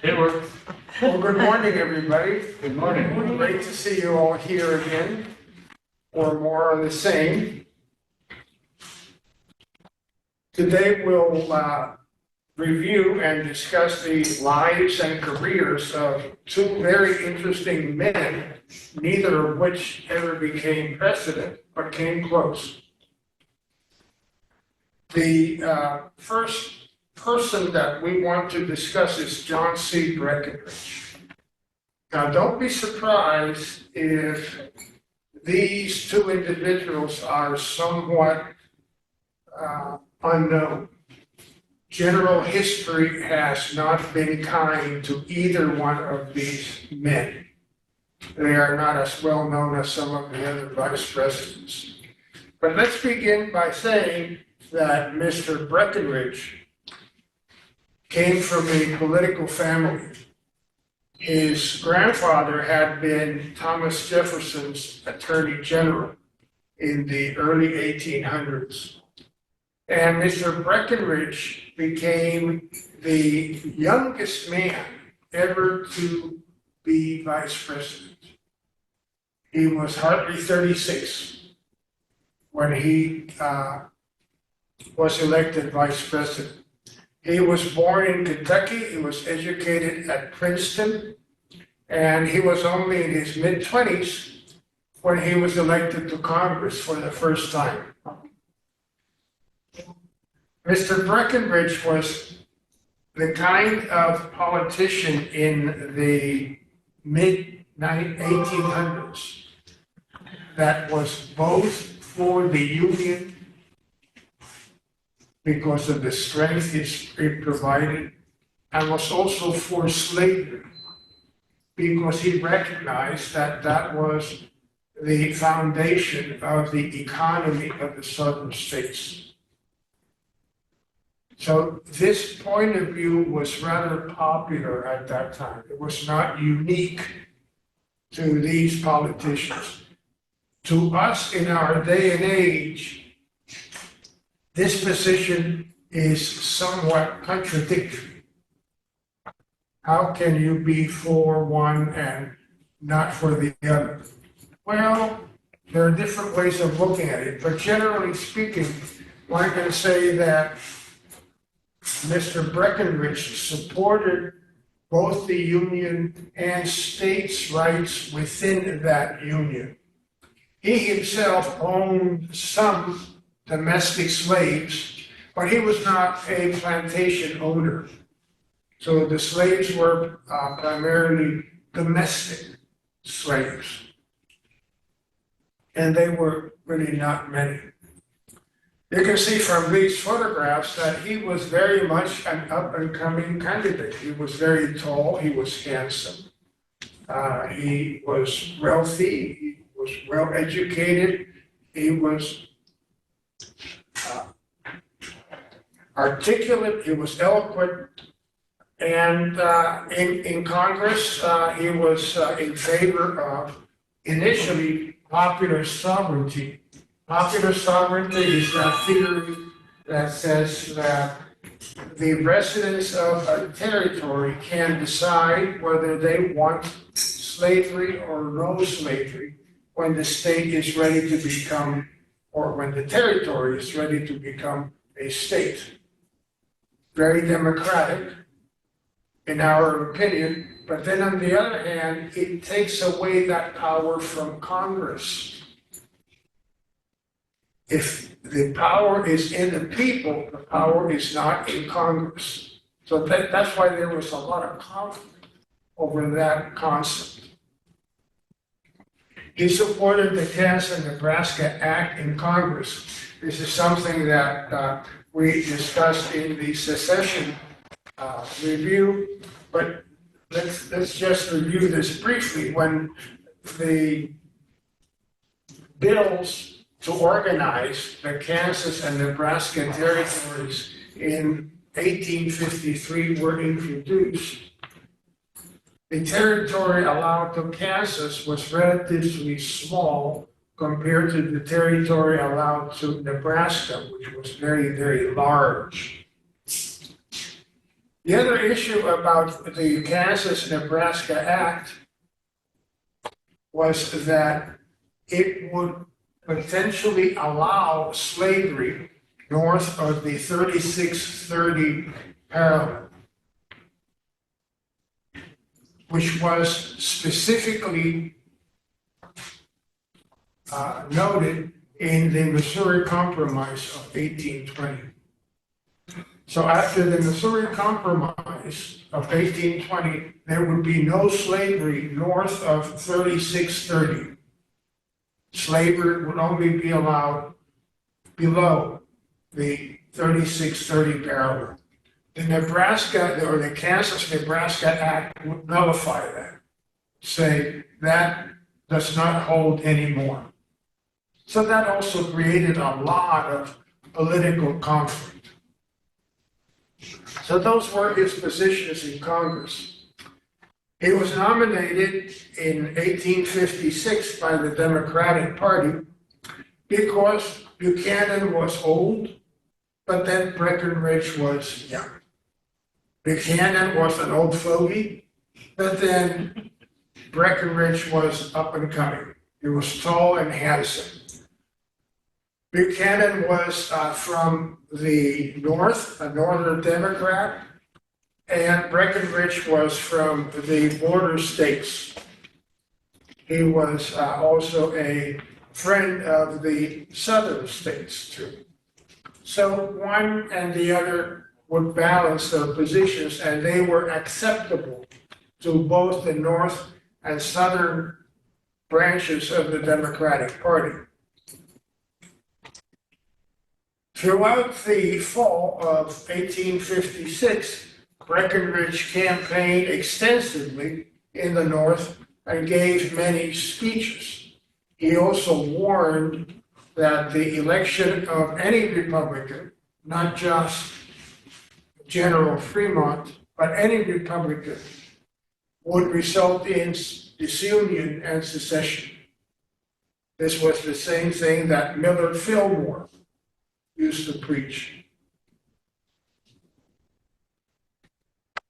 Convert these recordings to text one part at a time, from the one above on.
It worked. Well, good morning, everybody. Good morning. Great to see you all here again, or more of the same. Today we'll review and discuss the lives and careers of two very interesting men, neither of which ever became president, but came close. The first person that we want to discuss is John C. Breckinridge. Now, don't be surprised if these two individuals are somewhat unknown. General history has not been kind to either one of these men. They are not as well known as some of the other vice presidents. But let's begin by saying that Mr. Breckinridge came from a political family. His grandfather had been Thomas Jefferson's Attorney General in the early 1800s. And Mr. Breckinridge became the youngest man ever to be vice president. He was hardly 36 when he was elected vice president. He was born in Kentucky. He was educated at Princeton, and he was only in his mid-20s when he was elected to Congress for the first time. Mr. Breckinridge was the kind of politician in the mid-1800s that was both for the Union because of the strength it provided, and was also for slavery because he recognized that that was the foundation of the economy of the southern states. So this point of view was rather popular at that time. It was not unique to these politicians. To us in our day and age, this position is somewhat contradictory. How can you be for one and not for the other? Well, there are different ways of looking at it, but generally speaking, one can say that Mr. Breckinridge supported both the Union and states' rights within that Union. He himself owned some domestic slaves, but he was not a plantation owner. So the slaves were primarily domestic slaves. And they were really not many. You can see from these photographs that he was very much an up-and-coming candidate. He was very tall, he was handsome, he was wealthy, he was well-educated, he was articulate, he was eloquent, and in Congress, he was in favor of initially popular sovereignty. Popular sovereignty is that theory that says that the residents of a territory can decide whether they want slavery or no slavery when the state is ready to become, or when the territory is ready to become a state. Very democratic, in our opinion, but then on the other hand, it takes away that power from Congress. If the power is in the people, the power is not in Congress. So that's why there was a lot of conflict over that concept. He supported the Kansas-Nebraska Act in Congress. This is something that we discussed in the secession review, but let's just review this briefly. When the bills to organize the Kansas and Nebraska territories in 1853 were introduced, the territory allowed to Kansas was relatively small compared to the territory allowed to Nebraska, which was very, very large. The other issue about the Kansas-Nebraska Act was that it would potentially allow slavery north of the 3630 parallel, which was specifically noted in the Missouri Compromise of 1820. So after the Missouri Compromise of 1820, there would be no slavery north of 3630. Slavery would only be allowed below the 3630 parallel. The Nebraska or the Kansas-Nebraska Act would nullify that, say that does not hold anymore. So that also created a lot of political conflict. So those were his positions in Congress. He was nominated in 1856 by the Democratic Party because Buchanan was old, but then Breckinridge was young. Buchanan was an old fogey, but then Breckinridge was up and coming. He was tall and handsome. Buchanan was from the North, a Northern Democrat, and Breckinridge was from the border states. He was also a friend of the Southern states, too. So one and the other would balance their positions, and they were acceptable to both the North and Southern branches of the Democratic Party. Throughout the fall of 1856, Breckinridge campaigned extensively in the North and gave many speeches. He also warned that the election of any Republican, not just General Fremont, but any Republican, would result in disunion and secession. This was the same thing that Millard Fillmore used to preach.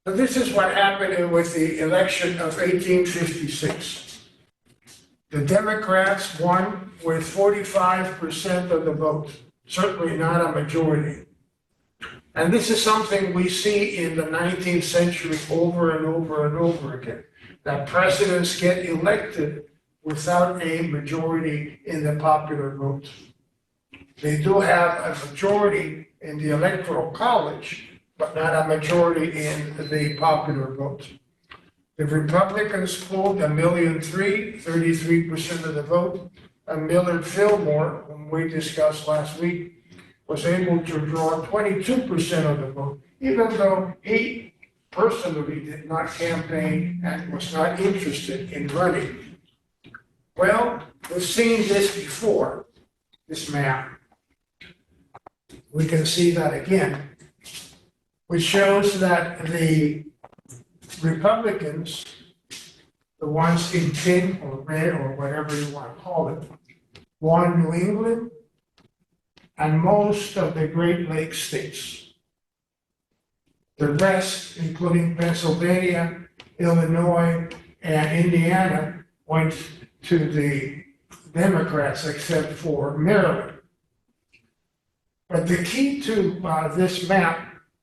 So this is what happened with the election of 1856. The Democrats won with 45% of the vote, certainly not a majority. And this is something we see in the 19th century over and over and over again, that presidents get elected without a majority in the popular vote. They do have a majority in the Electoral College, but not a majority in the popular vote. The Republicans pulled 1,000,003, 33% of the vote. And Millard Fillmore, whom we discussed last week, was able to draw 22% of the vote, even though he personally did not campaign and was not interested in running. Well, we've seen this before, this map. We can see that again, which shows that the Republicans, the ones in pink or red or whatever you want to call it, won New England and most of the Great Lakes states. The rest, including Pennsylvania, Illinois, and Indiana, went to the Democrats except for Maryland. But the key to this map,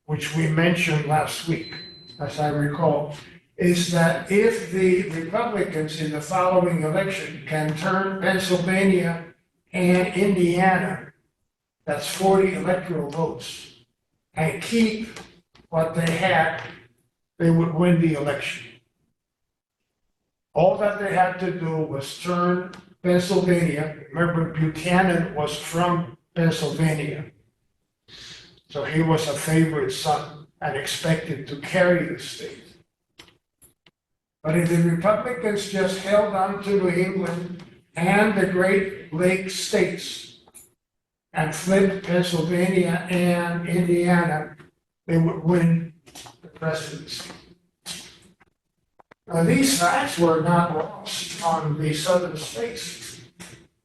which we mentioned last week, as I recall, is that if the Republicans in the following election can turn Pennsylvania and Indiana, that's 40 electoral votes, and keep what they had, they would win the election. All that they had to do was turn Pennsylvania. Remember, Buchanan was from Pennsylvania. So he was a favorite son and expected to carry the state. But if the Republicans just held on to New England and the Great Lakes states and flipped Pennsylvania and Indiana, they would win the presidency. Now, these facts were not lost on the southern states.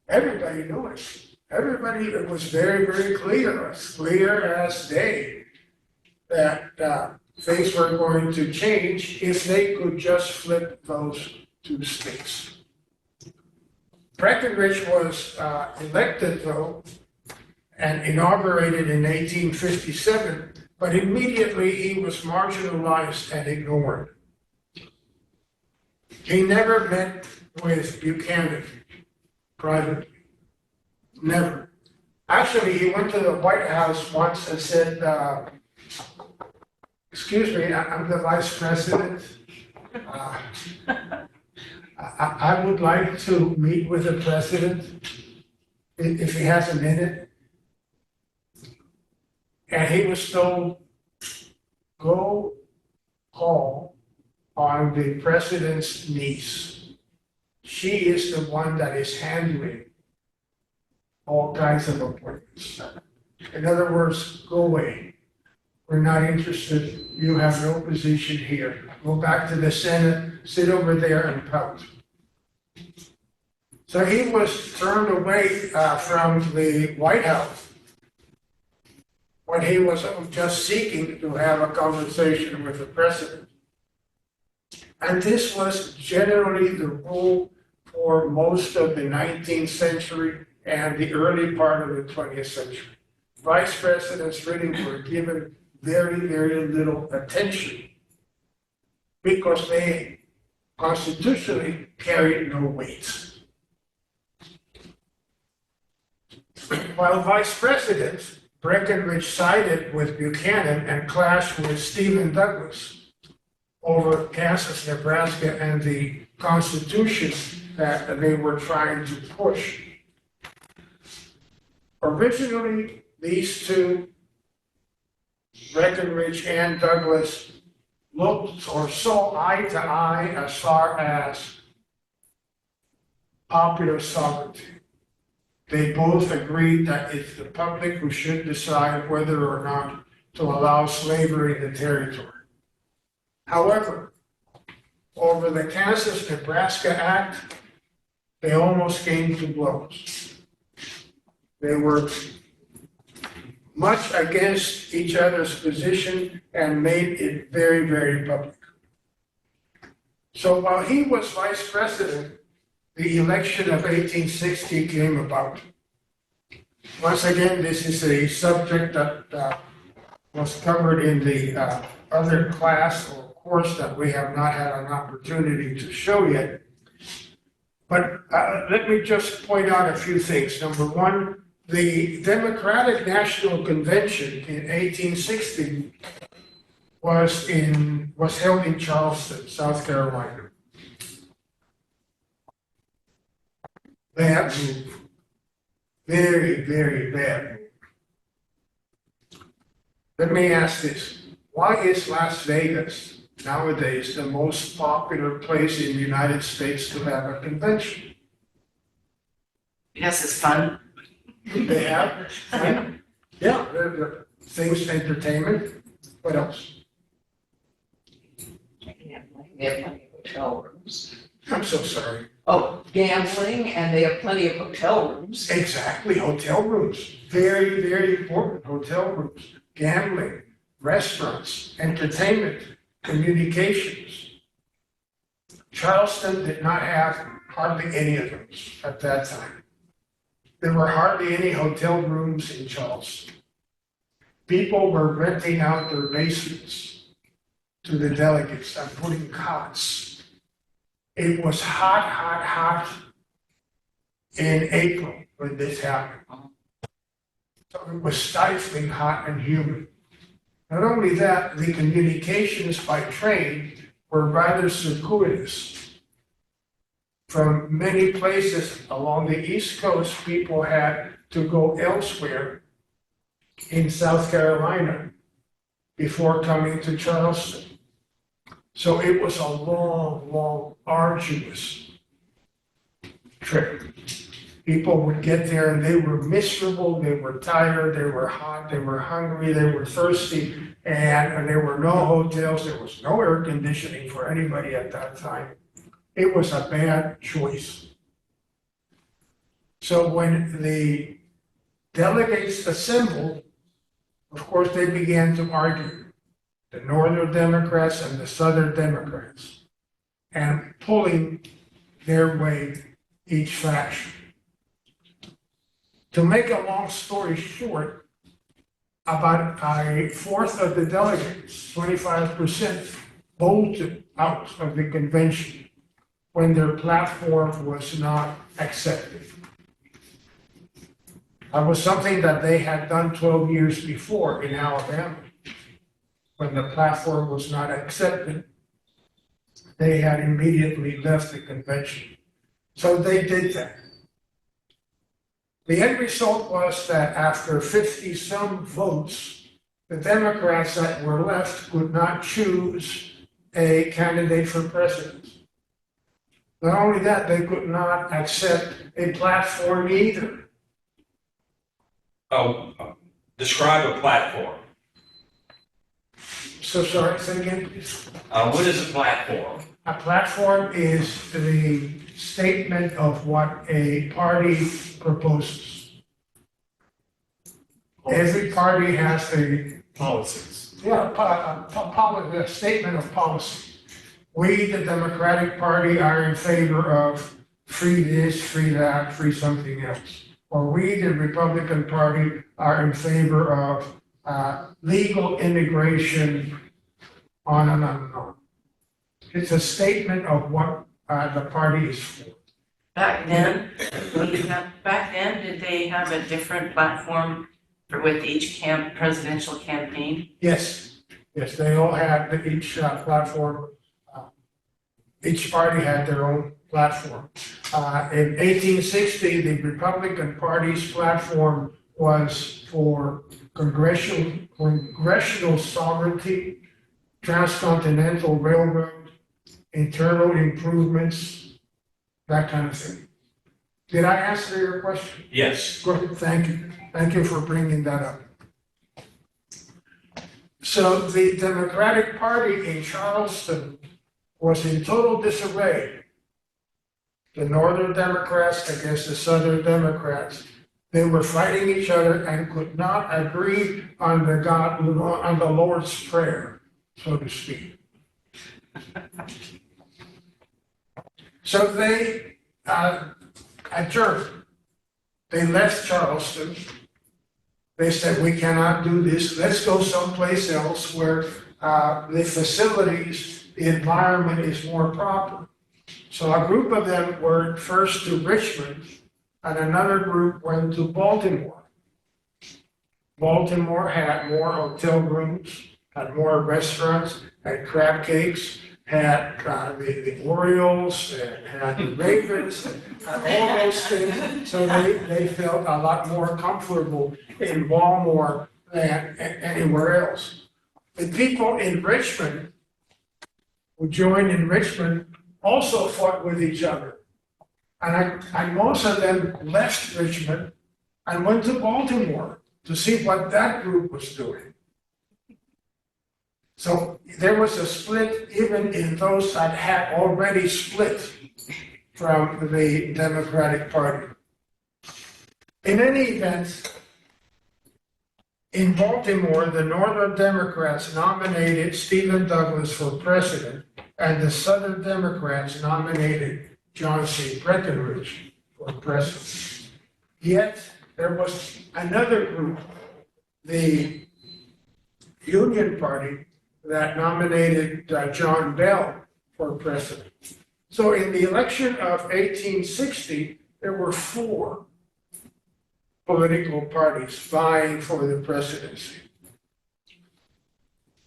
Everybody knew it. Everybody, it was very, very clear, as clear as day, that things were going to change if they could just flip those two states. Breckinridge was elected, though, and inaugurated in 1857, but immediately he was marginalized and ignored. He never met with Buchanan privately. Never. Actually, he went to the White House once and said, excuse me, I'm the vice president. I would like to meet with the president if he has a minute. And he was told, go call on the president's niece. She is the one that is handling all kinds of appointments. In other words, go away. We're not interested. You have no position here. Go back to the Senate, sit over there and pout. So he was turned away from the White House when he was just seeking to have a conversation with the president. And this was generally the rule for most of the 19th century and the early part of the 20th century. Vice presidents really were given very, very little attention because they constitutionally carried no weight. While vice presidents, Breckinridge sided with Buchanan and clashed with Stephen Douglas over Kansas, Nebraska, and the Constitution that they were trying to push. Originally, these two, Breckinridge and Douglas, looked or saw eye to eye as far as popular sovereignty. They both agreed that it's the public who should decide whether or not to allow slavery in the territory. However, over the Kansas-Nebraska Act, they almost came to blows. They were much against each other's position and made it very, very public. So while he was vice president, the election of 1860 came about. Once again, this is a subject that was covered in the other class or course that we have not had an opportunity to show yet. But let me just point out a few things. Number one, the Democratic National Convention in 1860 was held in Charleston, South Carolina. Bad move. Very, very bad move. Let me ask this. Why is Las Vegas nowadays the most popular place in the United States to have a convention? Yes, it's fun. They have fun. Yeah, there things, entertainment. What else? They have plenty of hotel rooms. I'm so sorry. Oh, gambling, and they have plenty of hotel rooms. Exactly, hotel rooms. Very, very important. Hotel rooms, gambling, restaurants, entertainment, communications. Charleston did not have hardly any of those at that time. There were hardly any hotel rooms in Charleston. People were renting out their basements to the delegates and putting cots. It was hot, hot, hot in April when this happened. So it was stifling hot and humid. Not only that, the communications by train were rather circuitous. From many places along the East Coast, people had to go elsewhere in South Carolina before coming to Charleston. So it was a long, long, arduous trip. People would get there and they were miserable, they were tired, they were hot, they were hungry, they were thirsty, and there were no hotels, there was no air conditioning for anybody at that time. It was a bad choice. So when the delegates assembled, of course, they began to argue. the Northern Democrats and the Southern Democrats, and pulling their way each faction. To make a long story short, about a fourth of the delegates, 25%, bolted out of the convention when their platform was not accepted. That was something that they had done 12 years before in Alabama. When the platform was not accepted, they had immediately left the convention. So they did that. The end result was that after 50-some votes, the Democrats that were left could not choose a candidate for president. Not only that, they could not accept a platform either. Describe a platform. So sorry, say again, please. What is a platform? A platform is the statement of what a party proposes. Every party has a Policies. a statement of policy. We, the Democratic Party, are in favor of free this, free that, free something else. Or we, the Republican Party, are in favor of legal immigration, on and on and on. It's a statement of what the party is for. Back then, did they have a different platform with each presidential campaign? Yes, they all had each platform. Each party had their own platform. In 1860, the Republican Party's platform was for congressional sovereignty, transcontinental railroad, internal improvements, that kind of thing. Did I answer your question? Yes. Good, thank you. Thank you for bringing that up. So the Democratic Party in Charleston was in total disarray. The Northern Democrats against the Southern Democrats. They were fighting each other and could not agree on the Lord's Prayer, so to speak. So they adjourned. They left Charleston. They said, we cannot do this. Let's go someplace else where the facilities, the environment is more proper. So a group of them went first to Richmond, and another group went to Baltimore. Baltimore had more hotel rooms, had more restaurants, had crab cakes, had the Orioles, and had the Ravens, and all those things. So they felt a lot more comfortable in Baltimore than anywhere else. The people in Richmond who joined in Richmond also fought with each other. And most of them left Richmond and went to Baltimore to see what that group was doing. So there was a split even in those that had already split from the Democratic Party. In any event, in Baltimore, the Northern Democrats nominated Stephen Douglas for president, and the Southern Democrats nominated John C. Breckinridge for president. Yet, there was another group, the Union Party, that nominated John Bell for president. So in the election of 1860, there were 4 political parties vying for the presidency.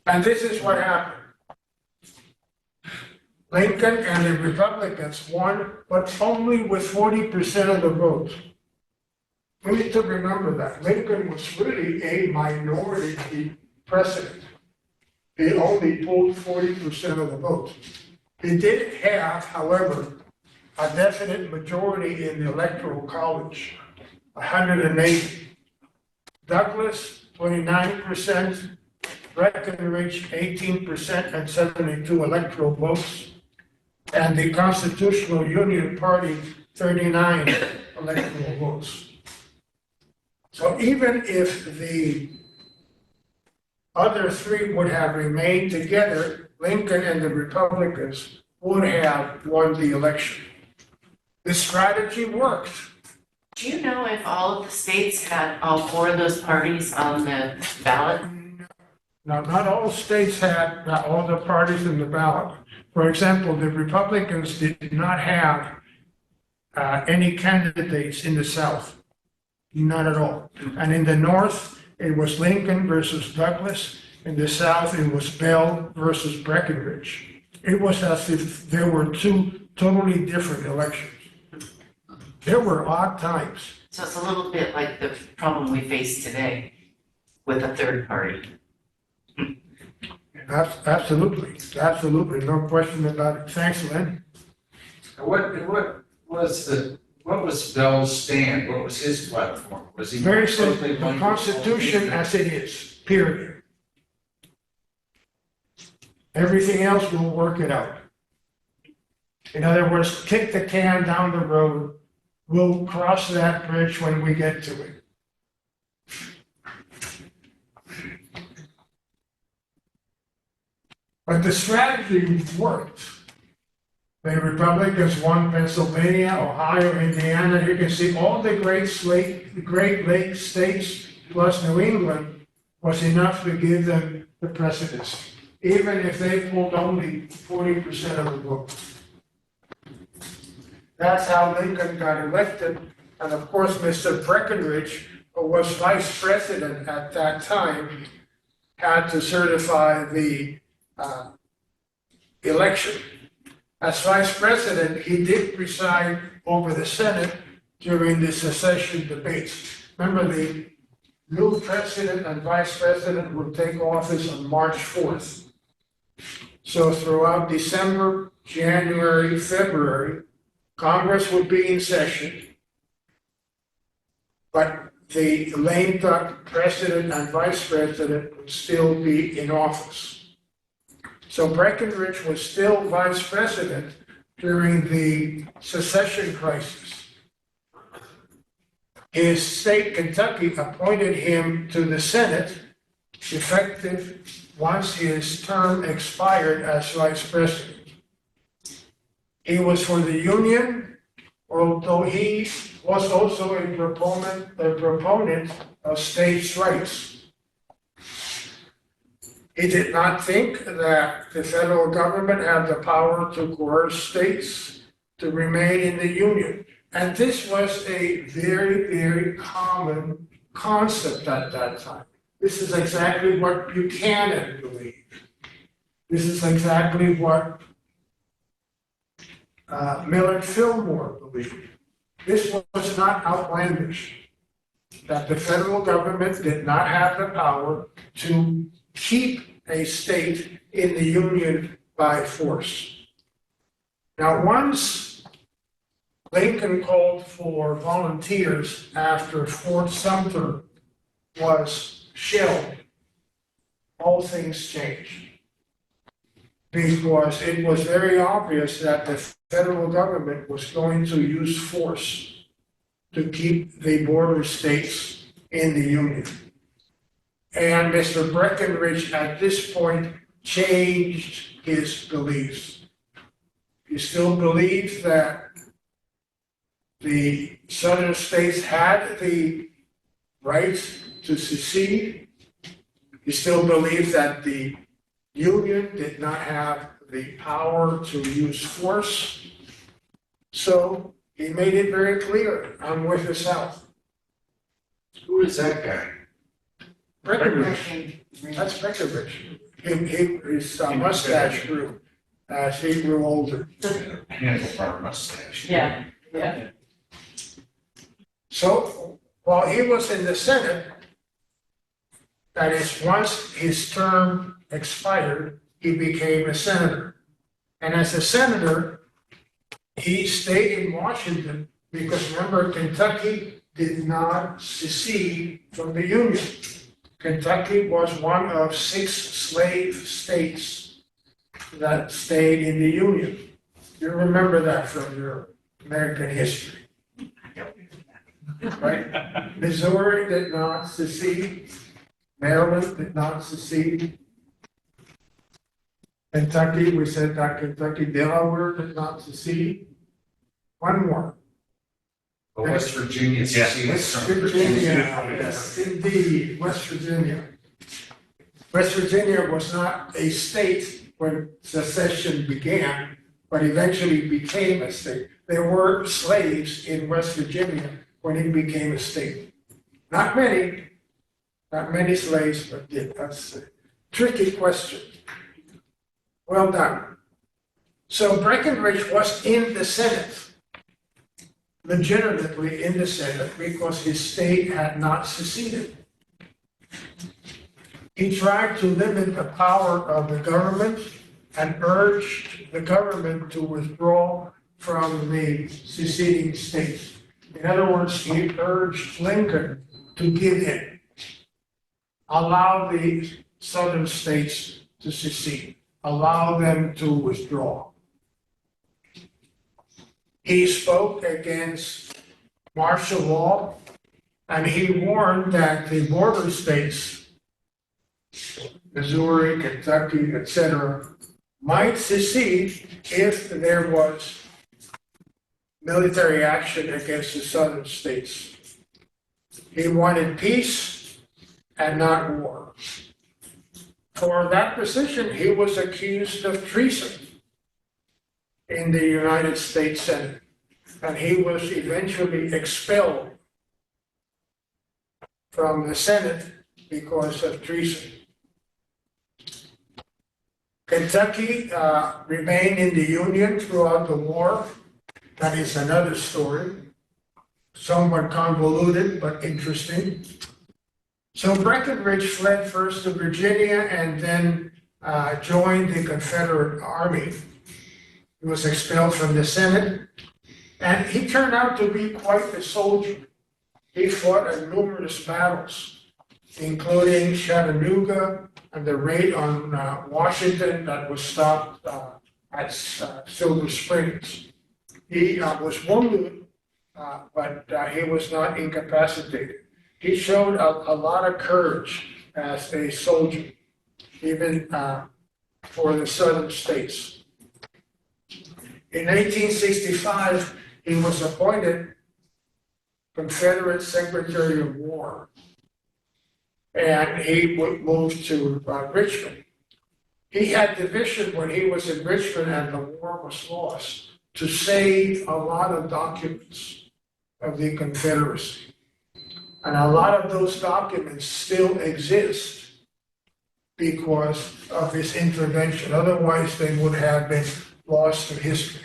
And this is what happened. Lincoln and the Republicans won, but only with 40% of the vote. We need to remember that. Lincoln was really a minority president. He only pulled 40% of the vote. He did have, however, a definite majority in the Electoral College, 180. Douglas, 29%, Breckinridge, 18% and 72 electoral votes, and the Constitutional Union Party, 39 electoral votes. So even if the other three would have remained together, Lincoln and the Republicans would have won the election. The strategy worked. Do you know if all of the states had all four of those parties on the ballot? Now, not all states had all the parties in the ballot. For example, the Republicans did not have any candidates in the South, not at all. And in the North, it was Lincoln versus Douglas. In the South, it was Bell versus Breckinridge. It was as if there were two totally different elections. There were odd times. So it's a little bit like the problem we face today with a third party. Absolutely, no question about it. Thanks, Lynn. What was Bell's stand? What was his platform? Was he Very simple, totally the one- Constitution as it is, period. Everything else will work it out. In other words, kick the can down the road. We'll cross that bridge when we get to it. But the strategy worked. The Republicans won Pennsylvania, Ohio, Indiana. You can see all the Great Lakes states plus New England was enough to give them the presidency, even if they pulled only 40% of the vote. That's how Lincoln got elected. And of course, Mr. Breckinridge, who was vice president at that time, had to certify the election. As vice president, he did preside over the Senate during the secession debates. Remember, the new president and vice president would take office on March 4th. So throughout December, January, February, Congress would be in session, but the lame duck president and vice president would still be in office. So Breckinridge was still vice president during the secession crisis. His state, Kentucky, appointed him to the Senate, effective once his term expired as vice president. He was for the Union, although he was also a proponent of states' rights. He did not think that the federal government had the power to coerce states to remain in the Union. And this was a very, very common concept at that time. This is exactly what Buchanan believed. This is exactly what Millard Fillmore believed. This was not outlandish, that the federal government did not have the power to keep a state in the Union by force. Now, once Lincoln called for volunteers after Fort Sumter was shelled, all things changed. Because it was very obvious that the federal government was going to use force to keep the border states in the Union. And Mr. Breckinridge at this point changed his beliefs. He still believed that the southern states had the right to secede. He still believed that the Union did not have the power to use force. So he made it very clear, I'm with the South. Who is that guy? Breckinridge, that's Breckinridge. His mustache grew as he grew older. Handlebar mustache. Yeah. So while he was in the Senate, that is, once his term expired, he became a senator. And as a senator, he stayed in Washington because remember, Kentucky did not secede from the Union. Kentucky was one of 6 slave states that stayed in the Union. You remember that from your American history. Right? Missouri did not secede. Maryland did not secede. Kentucky, we said that Kentucky, Delaware did not secede. One more. But West Virginia seceded West from Virginia, yes, indeed, West Virginia. West Virginia was not a state when secession began, but eventually became a state. There were slaves in West Virginia when it became a state. Not many slaves, but did. That's a tricky question. Well done. So Breckinridge was in the Senate, legitimately in the Senate, because his state had not seceded. He tried to limit the power of the government and urged the government to withdraw from the seceding states. In other words, he urged Lincoln to give in, allow the southern states to secede, allow them to withdraw. He spoke against martial law, and he warned that the border states, Missouri, Kentucky, etc., might secede if there was military action against the southern states. He wanted peace and not war. For that position, he was accused of treason in the United States Senate, and he was eventually expelled from the Senate because of treason. Kentucky remained in the Union throughout the war. That is another story, somewhat convoluted but interesting. So Breckinridge fled first to Virginia and then joined the Confederate Army. He was expelled from the Senate, and he turned out to be quite a soldier. He fought in numerous battles, including Chattanooga and the raid on Washington that was stopped at Silver Springs. He was wounded, but he was not incapacitated. He showed a lot of courage as a soldier, even for the southern states. In 1865, he was appointed Confederate Secretary of War, and he moved to Richmond. He had the vision when he was in Richmond and the war was lost to save a lot of documents of the Confederacy. And a lot of those documents still exist because of his intervention. Otherwise, they would have been lost to history.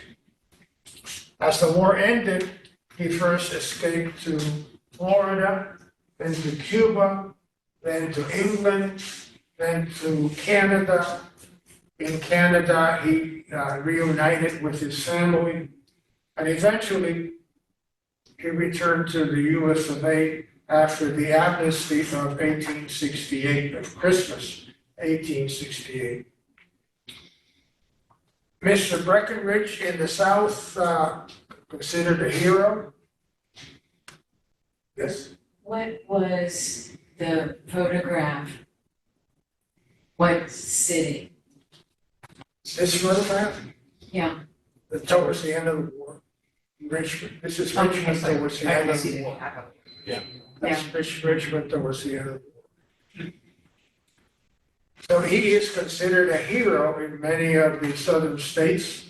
As the war ended, he first escaped to Florida, then to Cuba, then to England, then to Canada. In Canada, he reunited with his family, and eventually he returned to the US of A after the amnesty of 1868, of Christmas 1868. Mr. Breckinridge in the South, considered a hero? Yes? What was the photograph? What city? This photograph? Yeah. Towards the end of the war, Richmond. This is Richmond towards the end of the war. That's Richmond towards the end of the war. So he is considered a hero in many of the southern states.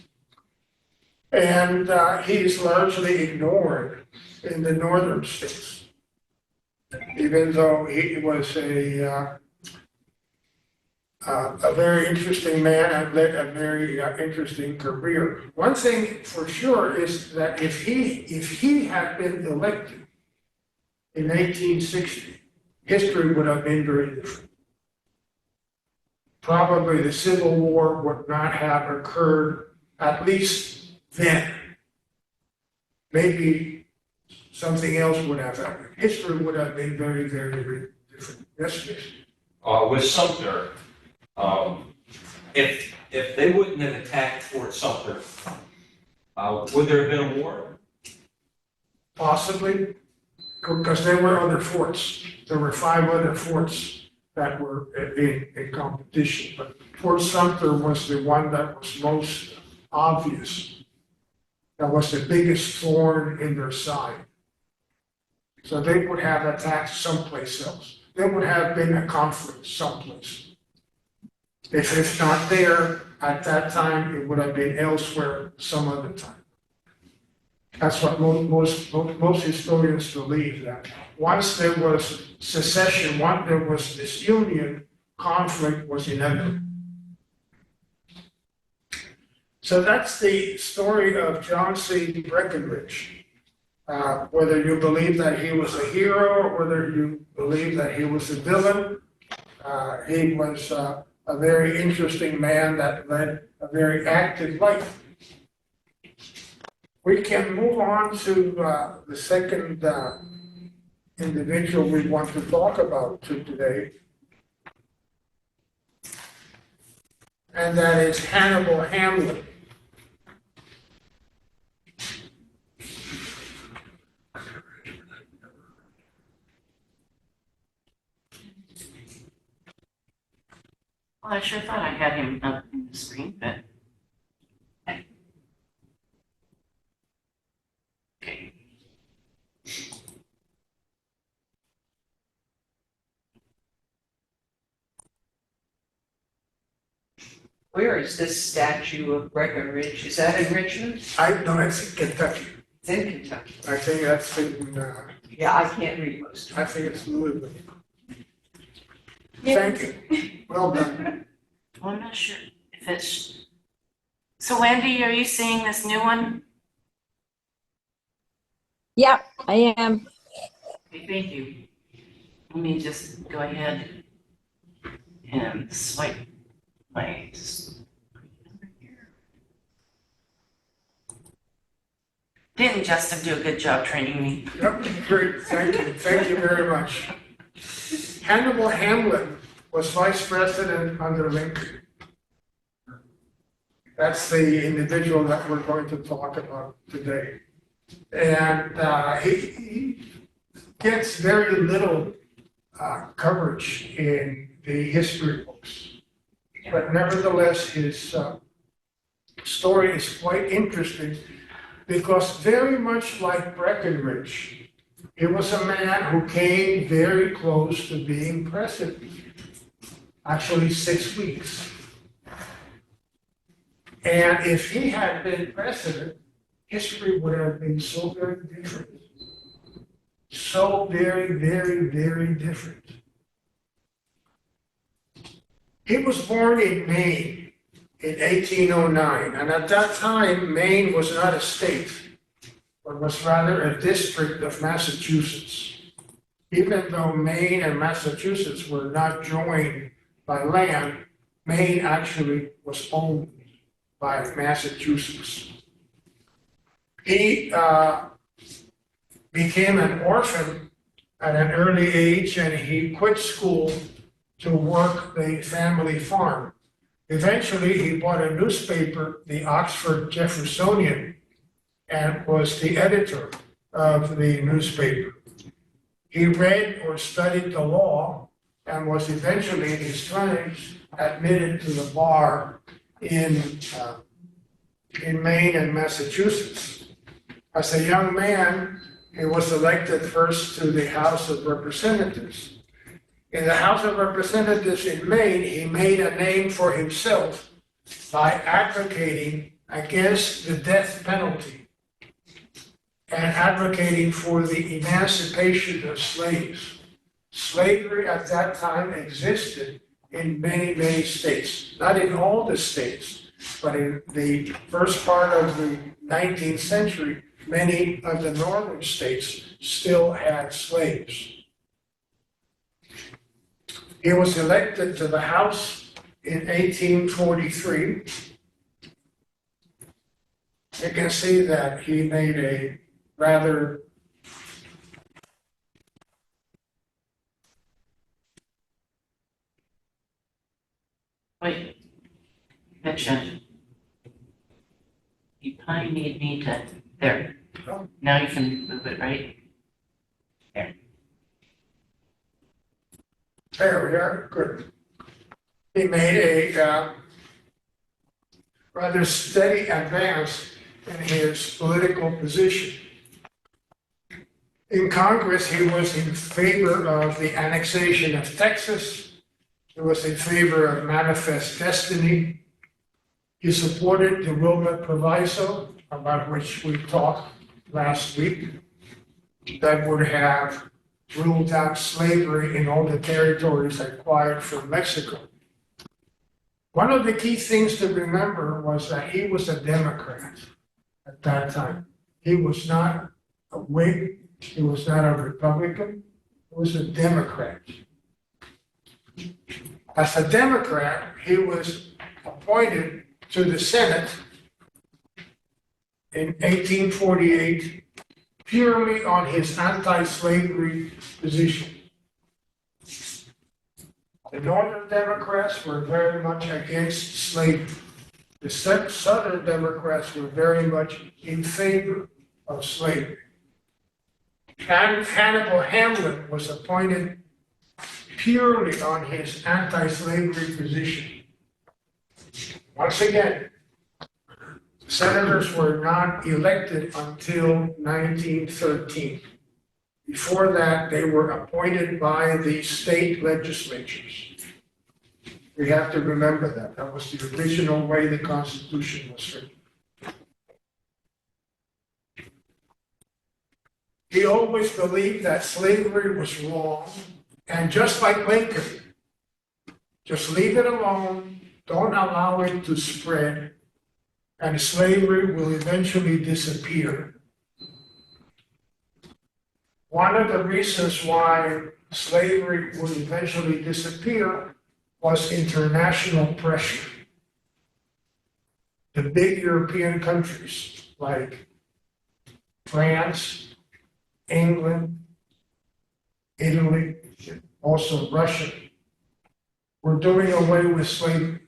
And he is largely ignored in the northern states, even though he was a very interesting man and led a very interesting career. One thing for sure is that if he had been elected in 1860, history would have been very different. Probably the Civil War would not have occurred, at least then. Maybe something else would have happened. History would have been very, very, very different. Yes, yes. With Sumter, if they wouldn't have attacked Fort Sumter, would there have been a war? Possibly, because there were other forts. There were 5 other forts that were in competition. But Fort Sumter was the one that was most obvious. That was the biggest thorn in their side. So they would have attacked someplace else. There would have been a conflict someplace. If it's not there at that time, it would have been elsewhere some other time. That's what most historians believe, that once there was secession, once there was disunion, conflict was inevitable. So that's the story of John C. Breckinridge. Whether you believe that he was a hero or whether you believe that he was a villain, he was a very interesting man that led a very active life. We can move on to the second individual we want to talk about today. And that is Hannibal Hamlin. Well, I sure thought I had him up in the screen, but. Okay. Where is this statue of Breckinridge? Is that in Richmond? No, it's in Kentucky. It's in Kentucky. I think that's in, Yeah, I can't read most of I think it's Louisville. Thank you. Well done. Well, I'm not sure if it's. So Wendy, are you seeing this new one? Yep, I am. Okay, thank you. Let me just go ahead and swipe my. Didn't Justin do a good job training me? Yep, great, thank you very much. Hannibal Hamlin was vice president under Lincoln. That's the individual that we're going to talk about today. And he gets very little coverage in the history books. But nevertheless, his story is quite interesting because very much like Breckinridge, he was a man who came very close to being president. Actually, 6 weeks. And if he had been president, history would have been so very different. So very, very, very different. He was born in Maine in 1809, and at that time, Maine was not a state, but was rather a district of Massachusetts. Even though Maine and Massachusetts were not joined by land, Maine actually was owned by Massachusetts. He became an orphan at an early age, and he quit school to work the family farm. Eventually, he bought a newspaper, the Oxford Jeffersonian, and was the editor of the newspaper. He read or studied the law and was eventually in his 20s admitted to the bar in Maine and Massachusetts. As a young man, he was elected first to the House of Representatives. In the House of Representatives in Maine, he made a name for himself by advocating against the death penalty and advocating for the emancipation of slaves. Slavery at that time existed in many, many states. Not in all the states, but in the first part of the 19th century, many of the northern states still had slaves. He was elected to the House in 1843. You can see that he made a rather Wait, betcha. You probably need me to, there. Now you can move it, right? There. There we are, good. He made a rather steady advance in his political position. In Congress, he was in favor of the annexation of Texas. He was in favor of manifest destiny. He supported the Wilmot Proviso, about which we talked last week, that would have ruled out slavery in all the territories acquired from Mexico. One of the key things to remember was that he was a Democrat at that time. He was not a Whig, he was not a Republican, he was a Democrat. As a Democrat, he was appointed to the Senate in 1848 purely on his anti-slavery position. The Northern Democrats were very much against slavery. The Southern Democrats were very much in favor of slavery. Hannibal Hamlin was appointed purely on his anti-slavery position. Once again, senators were not elected until 1913. Before that, they were appointed by the state legislatures. We have to remember that. That was the original way the Constitution was written. He always believed that slavery was wrong, and just like Lincoln, just leave it alone, don't allow it to spread, and slavery will eventually disappear. One of the reasons why slavery would eventually disappear was international pressure. The big European countries like France, England, Italy, also Russia, were doing away with slavery.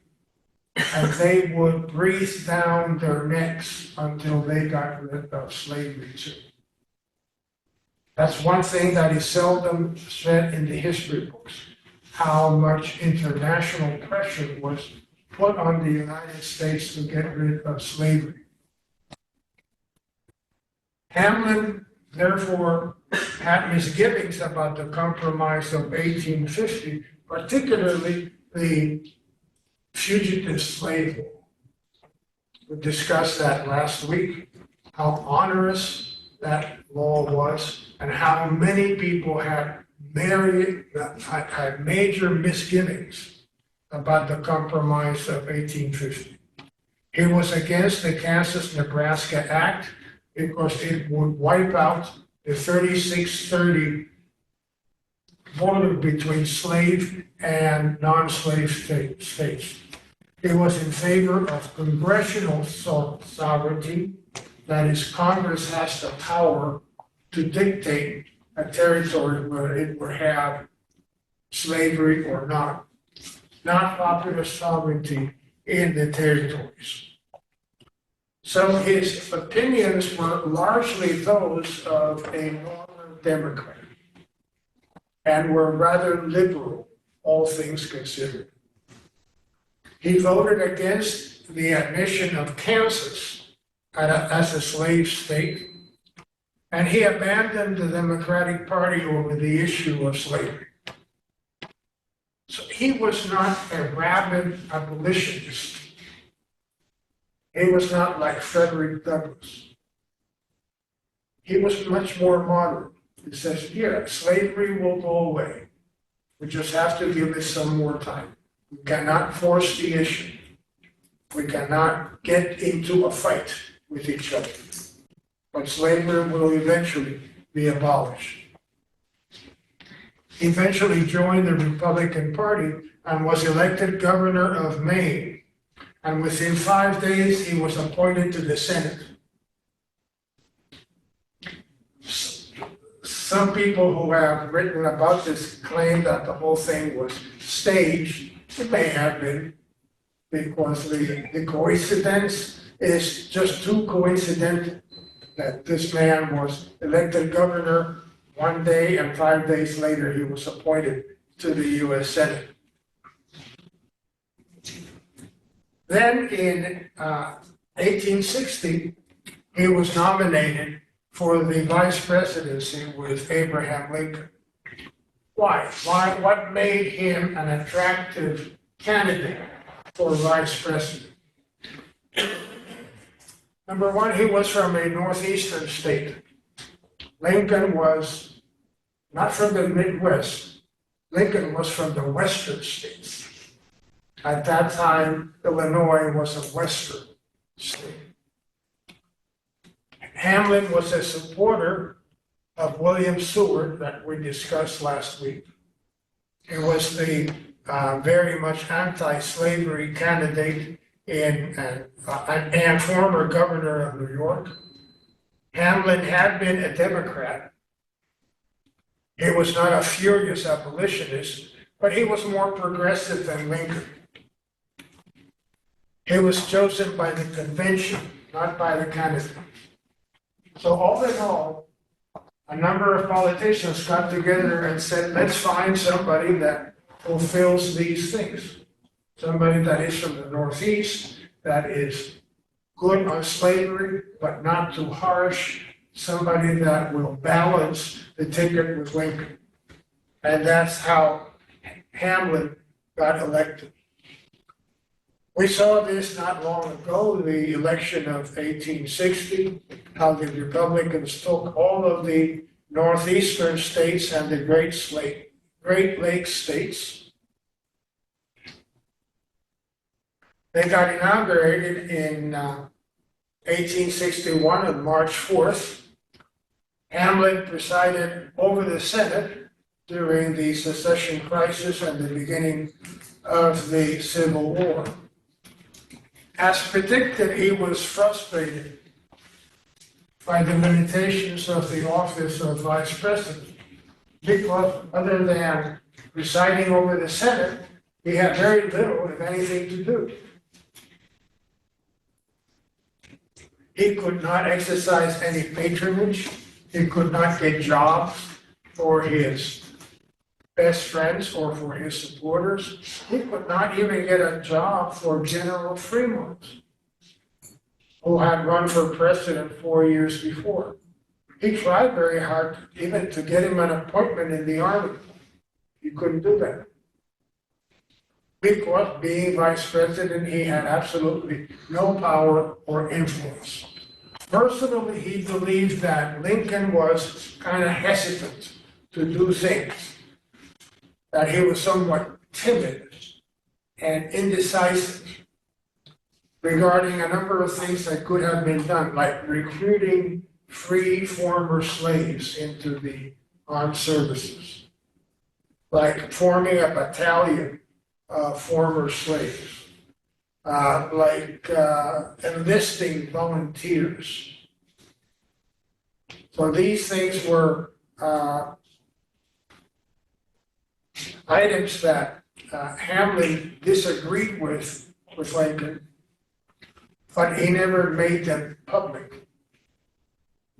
And they would breathe down their necks until they got rid of slavery too. That's one thing that is seldom said in the history books, how much international pressure was put on the United States to get rid of slavery. Hamlin, therefore, had misgivings about the Compromise of 1850, particularly the Fugitive Slave Law. We discussed that last week, how onerous that law was and how many people had major misgivings about the Compromise of 1850. He was against the Kansas-Nebraska Act because it would wipe out the 3630 border between slave and non-slave states. He was in favor of congressional sovereignty, that is, Congress has the power to dictate a territory where it would have slavery or not popular sovereignty in the territories. So his opinions were largely those of a Northern Democrat and were rather liberal, all things considered. He voted against the admission of Kansas as a slave state, and he abandoned the Democratic Party over the issue of slavery. So he was not a rabid abolitionist. He was not like Frederick Douglass. He was much more moderate. He says, yeah, slavery will go away. We just have to give it some more time. We cannot force the issue. We cannot get into a fight with each other. But slavery will eventually be abolished. He eventually joined the Republican Party and was elected governor of Maine. And within 5 days, he was appointed to the Senate. Some people who have written about this claim that the whole thing was staged. It may have been, because the coincidence is just too coincidental that this man was elected governor one day and 5 days later he was appointed to the US Senate. Then in 1860, he was nominated for the vice presidency with Abraham Lincoln. Why? What made him an attractive candidate for vice president? Number one, he was from a northeastern state. Lincoln was not from the Midwest. Lincoln was from the western states. At that time, Illinois was a western state. Hamlin was a supporter of William Seward that we discussed last week. He was the very much anti-slavery candidate and former governor of New York. Hamlin had been a Democrat. He was not a furious abolitionist, but he was more progressive than Lincoln. He was chosen by the convention, not by the candidate. So all in all, a number of politicians got together and said, let's find somebody that fulfills these things. Somebody that is from the Northeast, that is good on slavery, but not too harsh. Somebody that will balance the ticket with Lincoln. And that's how Hamlin got elected. We saw this not long ago, the election of 1860, how the Republicans took all of the northeastern states and the Great Lakes states. They got inaugurated in 1861 on March 4th. Hamlin presided over the Senate during the secession crisis and the beginning of the Civil War. As predicted, he was frustrated by the limitations of the office of vice president, because other than presiding over the Senate, he had very little, if anything, to do. He could not exercise any patronage. He could not get jobs for his best friends or for his supporters. He could not even get a job for General Fremont, who had run for president 4 years before. He tried very hard even to get him an appointment in the army. He couldn't do that. Because being vice president, he had absolutely no power or influence. Personally, he believed that Lincoln was kind of hesitant to do things, that he was somewhat timid and indecisive regarding a number of things that could have been done, like recruiting free former slaves into the armed services, like forming a battalion of former slaves, like enlisting volunteers. So these things were items that Hamlin disagreed with Lincoln, but he never made them public.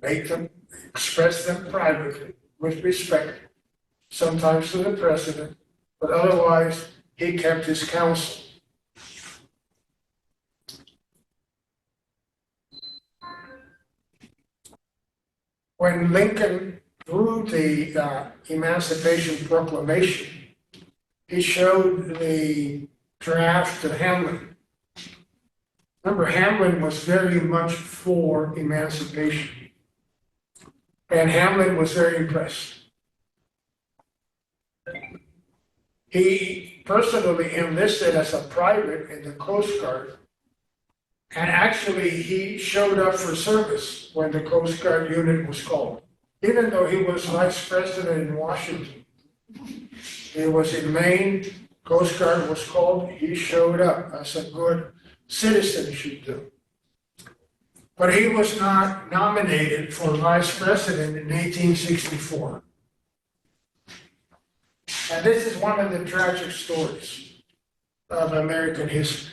Made them, expressed them privately, with respect, sometimes to the president, but otherwise he kept his counsel. When Lincoln drew the Emancipation Proclamation, he showed the draft to Hamlin. Remember, Hamlin was very much for emancipation, and Hamlin was very impressed. He personally enlisted as a private in the Coast Guard, and actually he showed up for service when the Coast Guard unit was called. Even though he was vice president in Washington, he was in Maine, Coast Guard was called, he showed up as a good citizen should do. But he was not nominated for vice president in 1864. And this is one of the tragic stories of American history.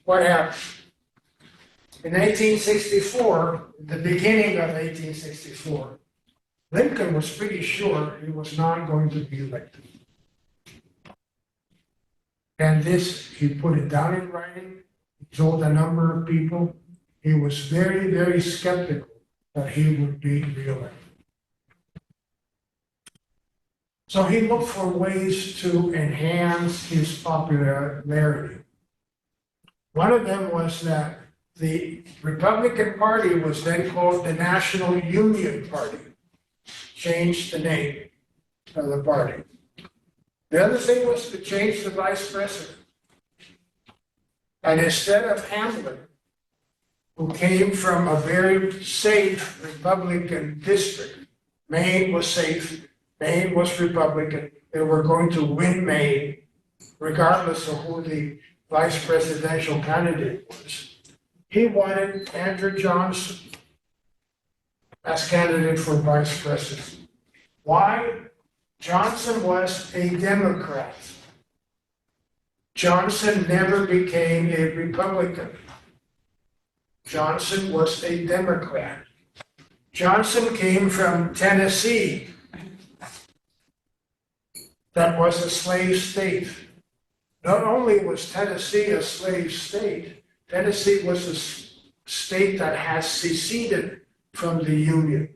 What happened? In 1864, the beginning of 1864, Lincoln was pretty sure he was not going to be elected. And this, he put it down in writing, he told a number of people, he was very, very skeptical that he would be reelected. So he looked for ways to enhance his popularity. One of them was that the Republican Party was then called the National Union Party, changed the name of the party. The other thing was to change the vice president. And instead of Hamlin, who came from a very safe Republican district, Maine was safe, Maine was Republican, they were going to win Maine, regardless of who the vice presidential candidate was. He wanted Andrew Johnson as candidate for vice president. Why? Johnson was a Democrat. Johnson never became a Republican. Johnson was a Democrat. Johnson came from Tennessee. That was a slave state. Not only was Tennessee a slave state, Tennessee was a state that had seceded from the Union.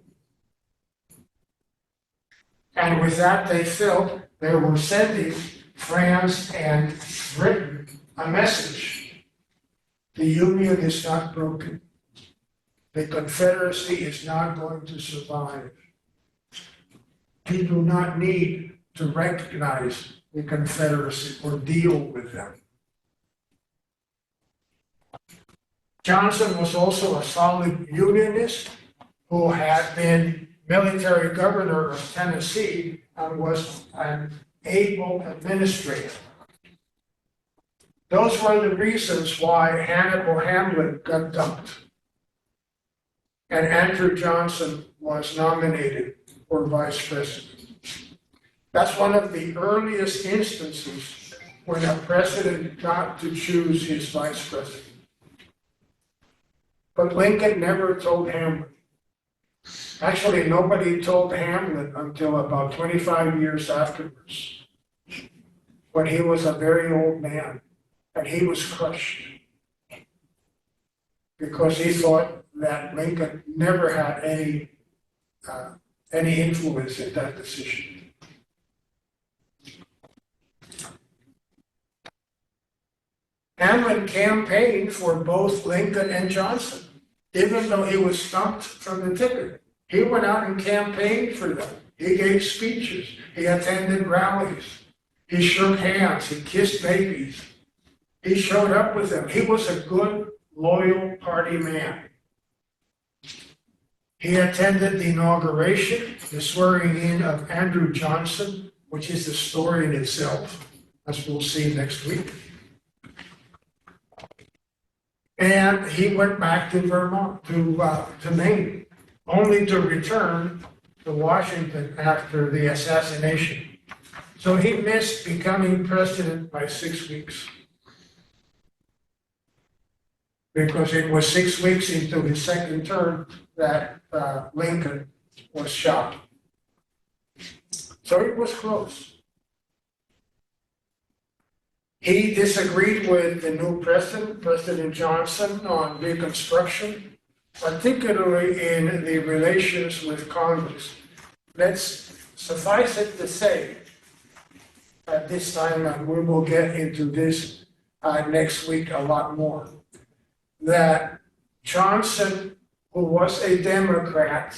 And with that, they felt they were sending France and Britain a message. The Union is not broken. The Confederacy is not going to survive. You do not need to recognize the Confederacy or deal with them. Johnson was also a solid Unionist who had been military governor of Tennessee and was an able administrator. Those were the reasons why Hannibal Hamlin got dumped and Andrew Johnson was nominated for vice president. That's one of the earliest instances when a president got to choose his vice president. But Lincoln never told Hamlin. Actually, nobody told Hamlin until about 25 years afterwards, when he was a very old man, and he was crushed because he thought that Lincoln never had any influence in that decision. Hamlin campaigned for both Lincoln and Johnson, even though he was stumped from the ticket. He went out and campaigned for them. He gave speeches. He attended rallies. He shook hands. He kissed babies. He showed up with them. He was a good, loyal party man. He attended the inauguration, the swearing in of Andrew Johnson, which is a story in itself, as we'll see next week. And he went back to Vermont, to Maine, only to return to Washington after the assassination. So he missed becoming president by 6 weeks. Because it was 6 weeks into his second term that Lincoln was shot. So it was close. He disagreed with the new president, President Johnson, on Reconstruction, particularly in the relations with Congress. Let's suffice it to say, at this time, and we will get into this next week a lot more, that Johnson, who was a Democrat,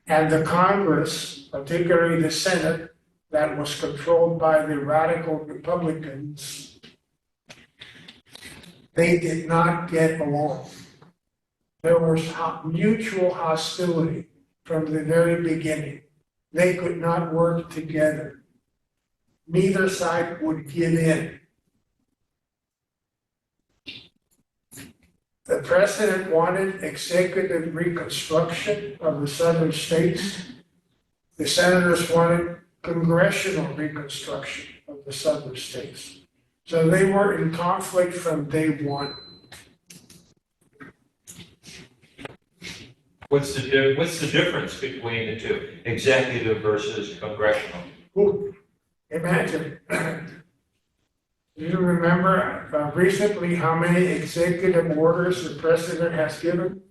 and the Congress, particularly the Senate, that was controlled by the radical Republicans, they did not get along. There was mutual hostility from the very beginning. They could not work together. Neither side would give in. The president wanted executive reconstruction of the southern states. The senators wanted congressional reconstruction of the southern states. So they were in conflict from day one. What's the difference between the two, executive versus congressional? Ooh, imagine Do you remember recently how many executive orders the president has given?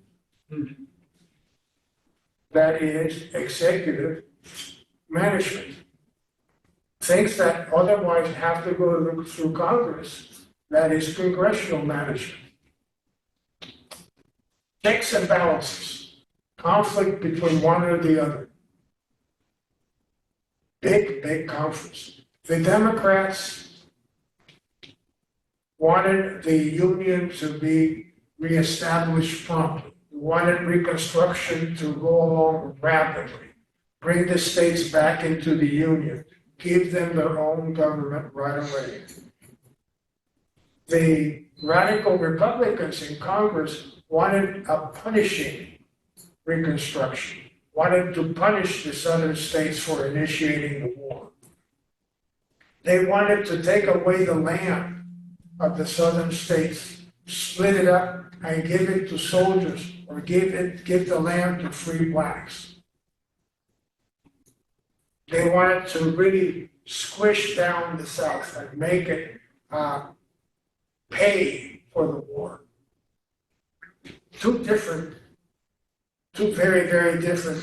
That is executive management. Things that otherwise have to go through Congress, that is congressional management. Checks and balances, conflict between one or the other. Big conference. The Democrats wanted the union to be reestablished promptly, wanted Reconstruction to go along rapidly, bring the states back into the union, give them their own government right away. The radical Republicans in Congress wanted a punishing Reconstruction, wanted to punish the southern states for initiating the war. They wanted to take away the land of the southern states, split it up and give it to soldiers or give the land to free blacks. They wanted to really squish down the South and make it pay for the war. Two very, very different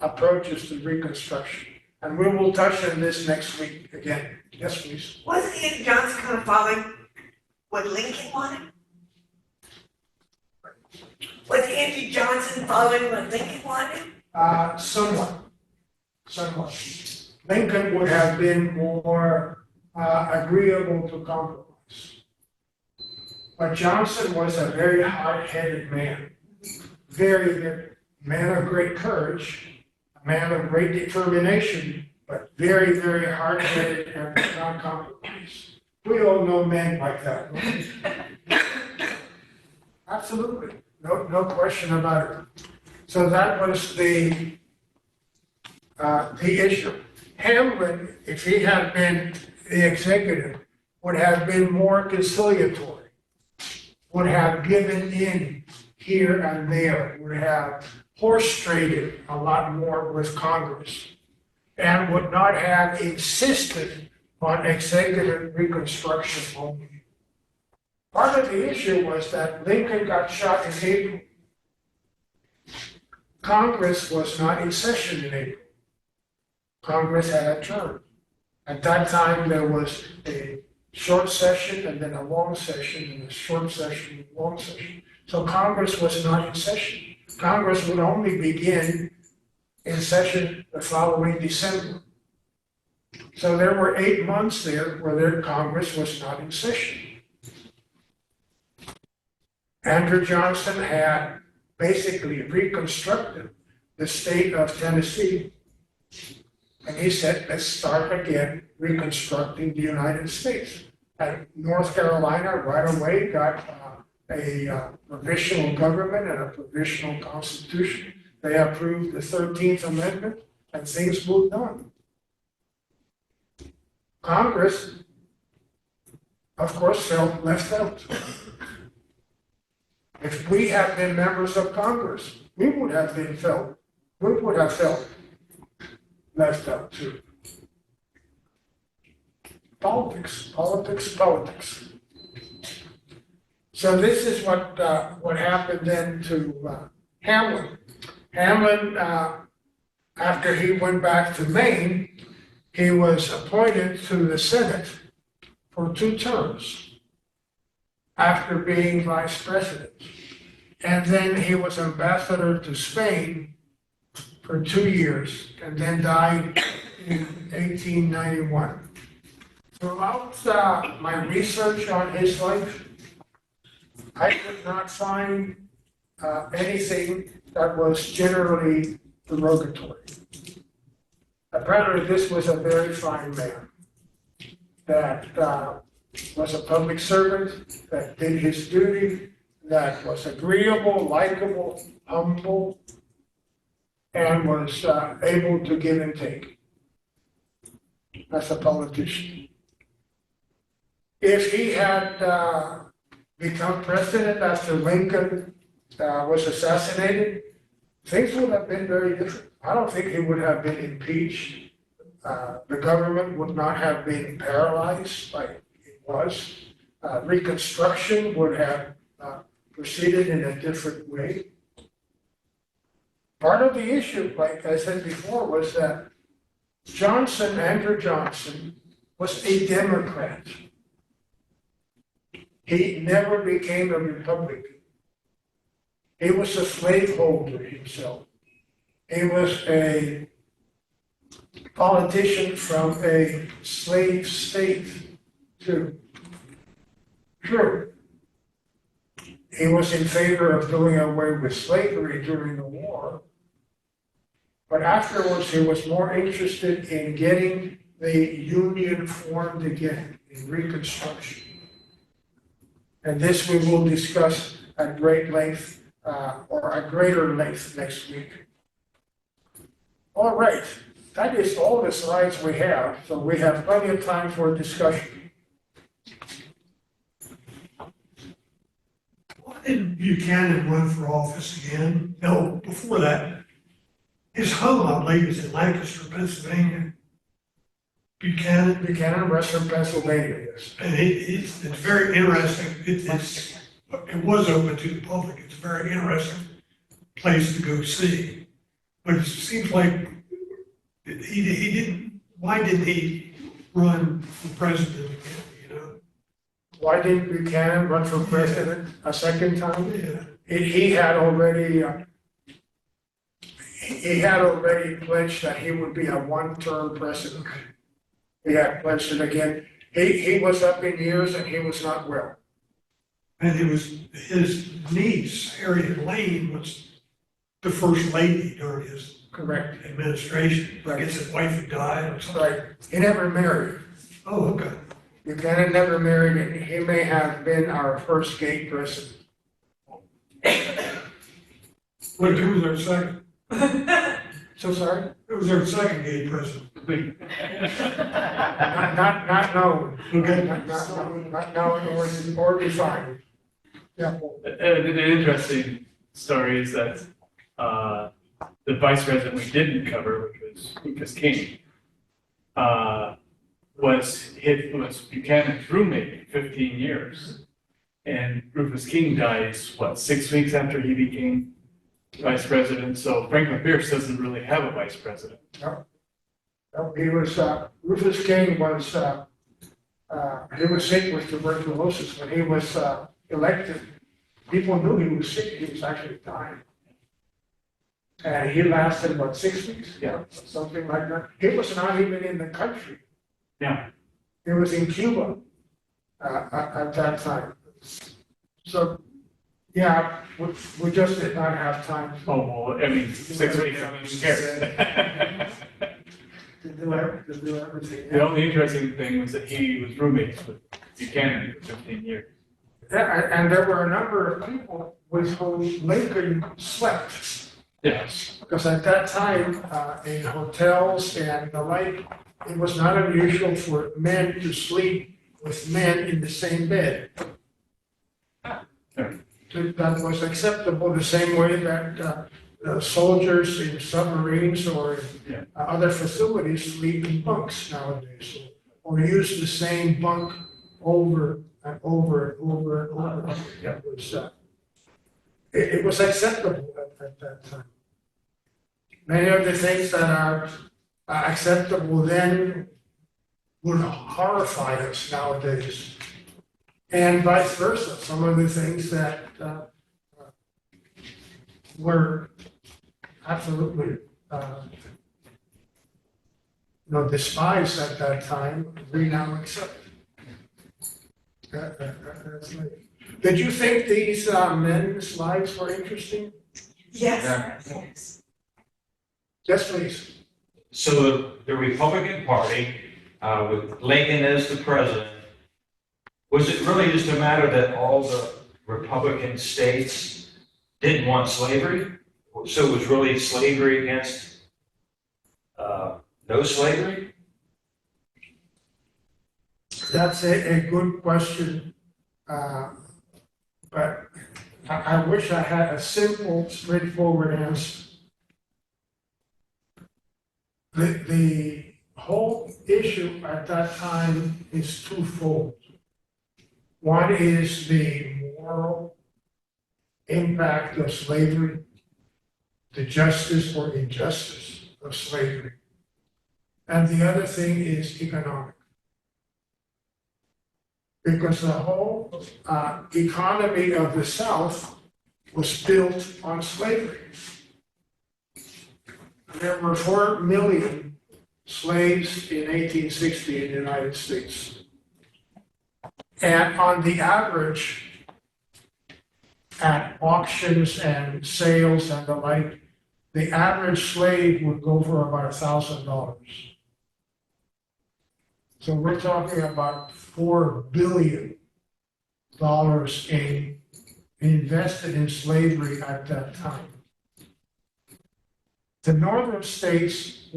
approaches to Reconstruction. And we will touch on this next week again. Yes, please. Wasn't Andrew Johnson kind of following what Lincoln wanted? Was Andrew Johnson following what Lincoln wanted? Somewhat. Lincoln would have been more agreeable to compromise. But Johnson was a very hard-headed man, very man of great courage, a man of great determination, but very, very hard-headed and would not compromise. We all know men like that. Right? Absolutely, no question about it. So that was the issue. Hamlin, if he had been the executive, would have been more conciliatory, would have given in here and there, would have horse traded a lot more with Congress, and would not have insisted on executive Reconstruction only. Part of the issue was that Lincoln got shot in April. Congress was not in session in April. Congress had adjourned. At that time, there was a short session and then a long session and a short session and a long session. So Congress was not in session. Congress would only begin in session the following December. So there were 8 months there where Congress was not in session. Andrew Johnson had basically reconstructed the state of Tennessee. And he said, let's start again reconstructing the United States. And North Carolina right away got a provisional government and a provisional constitution. They approved the 13th Amendment and things moved on. Congress, of course, felt left out. If we had been members of Congress, we would have felt left out too. Politics. So this is what happened then to Hamlin. Hamlin, after he went back to Maine, he was appointed to the Senate for 2 terms after being vice president. And then he was ambassador to Spain for 2 years and then died in 1891. Throughout my research on his life, I could not find anything that was generally derogatory. Apparently, this was a very fine man that was a public servant, that did his duty, that was agreeable, likable, humble, and was able to give and take as a politician. If he had become president after Lincoln was assassinated, things would have been very different. I don't think he would have been impeached. The government would not have been paralyzed by was. Reconstruction would have proceeded in a different way. Part of the issue, like I said before, was that Andrew Johnson, was a Democrat. He never became a Republican. He was a slaveholder himself. He was a politician from a slave state too. True. He was in favor of doing away with slavery during the war. But afterwards, he was more interested in getting the Union formed again in Reconstruction. And this we will discuss at great length, or at greater length next week. All right, that is all the slides we have, so we have plenty of time for discussion. Why did Buchanan run for office again? No, before that. His home, I believe, is in Lancaster, Pennsylvania. Buchanan, Western Pennsylvania, yes. And it's very interesting. It was open to the public. It's a very interesting place to go see. But it seems like he didn't, why didn't he run for president again, you know? Why didn't Buchanan run for president a second time? Yeah. He had already pledged that he would be a one-term president. He had pledged it again. He was up in years and he was not well. And it was his niece, Harriet Lane, was the first lady during his Correct. administration. I guess his wife had died or something. Right. He never married. Oh, okay. Buchanan never married, and he may have been our first gay president. Wait, who was our second? So sorry? Who was our second gay president? Not known. Okay. Not known or defined. Yeah. The interesting story is that the vice president we didn't cover, which was Rufus King, was Buchanan's roommate for 15 years. And Rufus King dies, 6 weeks after he became vice president? So Franklin Pierce doesn't really have a vice president. No, he was, Rufus King was, he was sick with tuberculosis when he was elected. People knew he was sick, he was actually dying. And he lasted, 6 weeks? Yeah. Something like that. He was not even in the country. Yeah. He was in Cuba at that time. So, yeah, we just did not have time Oh, well, I mean, 6 weeks, I mean, who cares? to do everything. The only interesting thing was that he was roommates with Buchanan for 15 years. Yeah, and there were a number of people with whom Lincoln slept. Yes. Because at that time, in hotels and the like, it was not unusual for men to sleep with men in the same bed. That was acceptable the same way that soldiers in submarines or in other facilities sleep in bunks nowadays, or use the same bunk over and over and over and over. It was acceptable at that time. Many of the things that are acceptable then would horrify us nowadays. And vice versa, some of the things that were absolutely despised at that time, we now accept. That's me. Did you think these men's slides were interesting? Yes. Yes, please. So the Republican Party, with Lincoln as the president, was it really just a matter that all the Republican states didn't want slavery? So it was really slavery against no slavery? That's a good question. But I wish I had a simple, straightforward answer. The whole issue at that time is twofold. One is the moral impact of slavery, the justice or injustice of slavery. And the other thing is economic. Because the whole economy of the South was built on slavery. There were 4 million slaves in 1860 in the United States. And on the average, at auctions and sales and the like, the average slave would go for about $1,000. So we're talking about $4 billion invested in slavery at that time. The northern states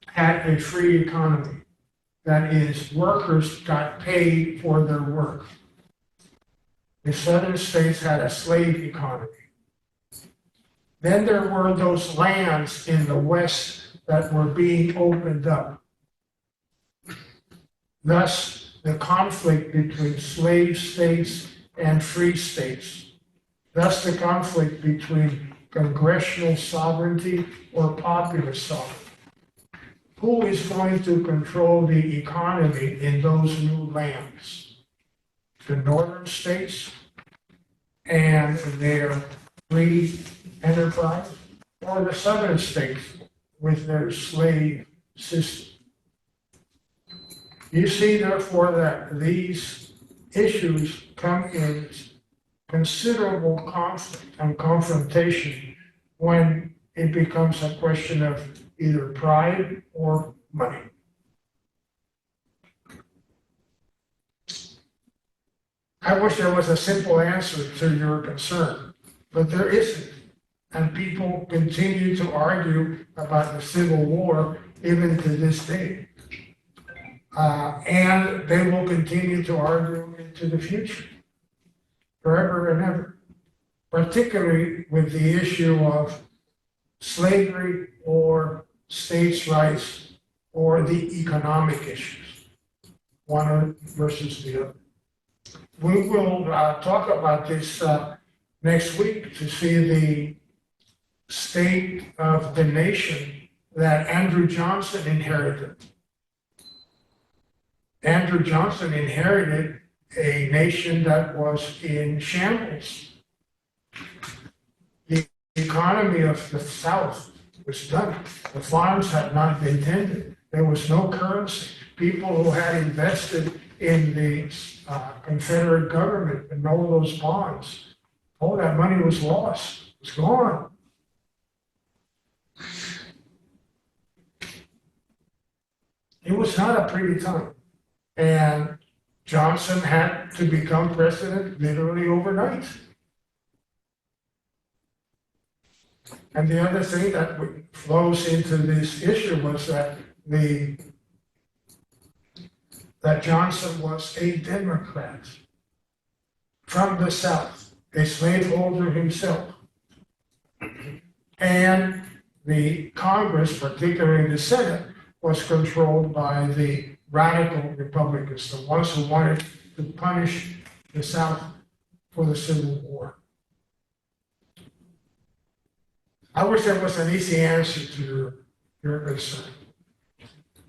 had a free economy. That is, workers got paid for their work. The southern states had a slave economy. Then there were those lands in the west that were being opened up. Thus, the conflict between slave states and free states. Thus, the conflict between congressional sovereignty or popular sovereignty. Who is going to control the economy in those new lands? The northern states and their free enterprise, or the southern states with their slave system? You see, therefore, that these issues come in considerable conflict and confrontation when it becomes a question of either pride or money. I wish there was a simple answer to your concern, but there isn't. And people continue to argue about the Civil War even to this day. And they will continue to argue into the future, forever and ever, particularly with the issue of slavery or states' rights or the economic issues, one versus the other. We will talk about this next week to see the state of the nation that Andrew Johnson inherited. Andrew Johnson inherited a nation that was in shambles. The economy of the South was done. The farms had not been tended. There was no currency. People who had invested in the Confederate government and all those bonds, all that money was lost. It was gone. It was not a pretty time. And Johnson had to become president literally overnight. And the other thing that flows into this issue was that Johnson was a Democrat from the South, a slaveholder himself. And the Congress, particularly the Senate, was controlled by the radical Republicans, the ones who wanted to punish the South for the Civil War. I wish there was an easy answer to your concern.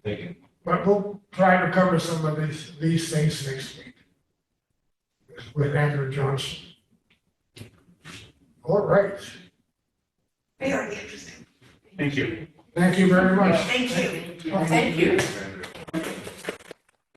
Thank you. But we'll try to cover some of these things next week with Andrew Johnson. All right. Very interesting. Thank you. Thank you very much. Thank you. Thank you.